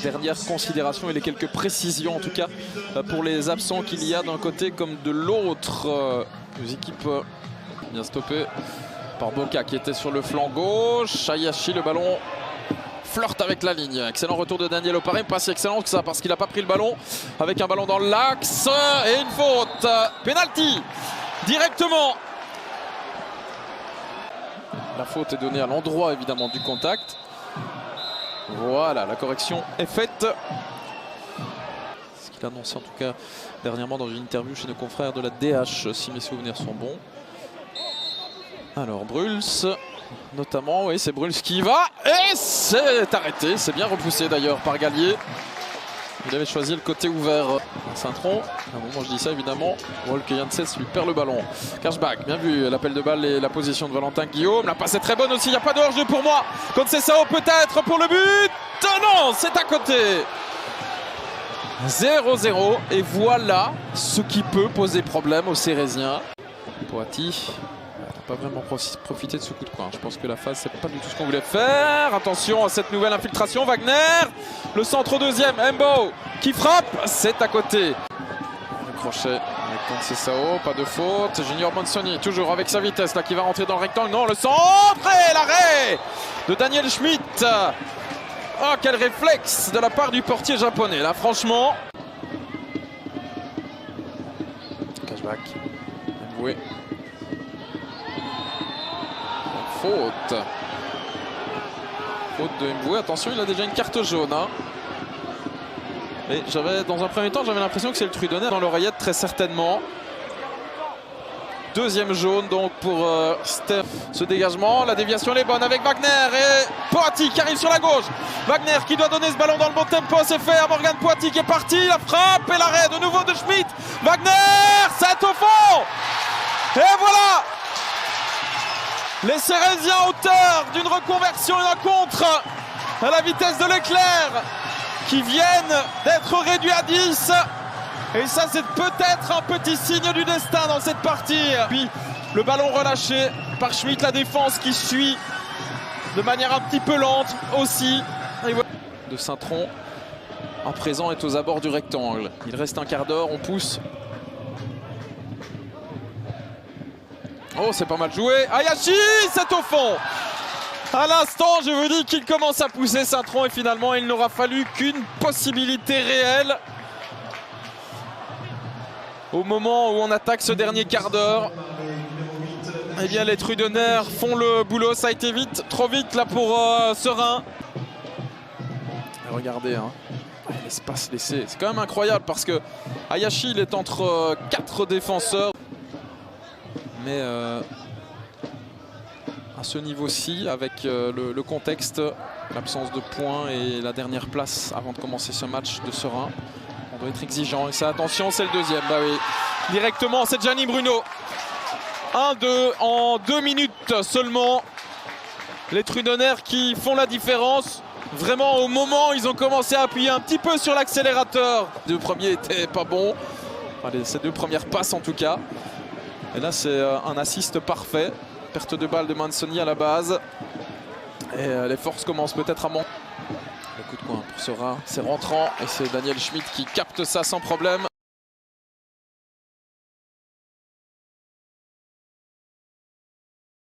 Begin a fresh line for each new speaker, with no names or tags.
dernière considération et les quelques précisions en tout cas pour les absents qu'il y a d'un côté comme de l'autre. Les équipes bien stoppées par Boka qui était sur le flanc gauche. Hayashi, le ballon flirte avec la ligne. Excellent retour de Daniel Opare, pas si excellent que ça parce qu'il n'a pas pris le ballon avec un ballon dans l'axe et une faute. Penalty directement. La faute est donnée à l'endroit évidemment du contact. Voilà, la correction est faite. Ce qu'il a annoncé en tout cas dernièrement dans une interview chez nos confrères de la DH, si mes souvenirs sont bons. Alors Bruls, notamment, oui c'est Bruls qui y va et c'est arrêté, c'est bien repoussé d'ailleurs par Gallier. Il avait choisi le côté ouvert à Saint-Tron. À un moment je dis ça évidemment, Wolke Janssens lui perd le ballon. Cashback, bien vu, l'appel de balle et la position de Valentin Guillaume. La passe est très bonne aussi, il n'y a pas de hors-jeu pour moi. Conceição peut-être pour le but. Non, c'est à côté. 0-0 et voilà ce qui peut poser problème aux Cérésiens. Poati n'a pas vraiment profité de ce coup de coin. Je pense que la phase c'est pas du tout ce qu'on voulait faire. Attention à cette nouvelle infiltration. Wagner, le centre au deuxième. Mbo qui frappe, c'est à côté. Le crochet avec Conceição, pas de faute. Junior Monsoni toujours avec sa vitesse là qui va rentrer dans le rectangle. Non, le centre et l'arrêt de Daniel Schmidt. Oh, quel réflexe de la part du portier japonais là, franchement. Cashback. Oui. Faute. Faute de Mboué. Attention, il a déjà une carte jaune. Hein. Et dans un premier temps, j'avais l'impression que c'est le Trudonnet dans l'oreillette, très certainement. Deuxième jaune donc pour Steph. Ce dégagement, la déviation elle est bonne avec Wagner et Poati qui arrive sur la gauche. Wagner qui doit donner ce ballon dans le bon tempo, c'est fait à Morgan Poati qui est parti. La frappe et l'arrêt de nouveau de Schmidt. Wagner, c'est au fond. Et voilà. Les Cérésiens à hauteur d'une reconversion et d'un contre à la vitesse de l'éclair qui viennent d'être réduits à 10. Et ça c'est peut-être un petit signe du destin dans cette partie. Puis le ballon relâché par Schmidt, la défense qui suit de manière un petit peu lente aussi. De Saint-Tron à présent est aux abords du rectangle. Il reste un quart d'heure, on pousse. Oh, c'est pas mal joué. Hayashi, c'est au fond. À l'instant, je vous dis qu'il commence à pousser Saint-Tron et finalement, il n'aura fallu qu'une possibilité réelle. Au moment où on attaque ce dernier quart d'heure, eh bien, les Trudonnaires font le boulot. Ça a été vite, trop vite là pour Serein. Regardez, hein. L'espace laissé. C'est quand même incroyable parce que Hayashi, il est entre 4 défenseurs. Mais à ce niveau-ci, avec le contexte, l'absence de points et la dernière place avant de commencer ce match de Serein, on doit être exigeant. Et ça, attention, c'est le deuxième. Bah oui, directement, c'est Gianni Bruno. 1-2 en 2 minutes seulement. Les Trudonnaires qui font la différence. Vraiment, au moment où ils ont commencé à appuyer un petit peu sur l'accélérateur. Les deux premiers étaient pas bons. Allez, ces 2 premières passes en tout cas. Et là, c'est un assist parfait. Perte de balle de Monsoni à la base. Et les forces commencent peut-être à manquer. Le coup de coin pour Serein, c'est rentrant. Et c'est Daniel Schmidt qui capte ça sans problème.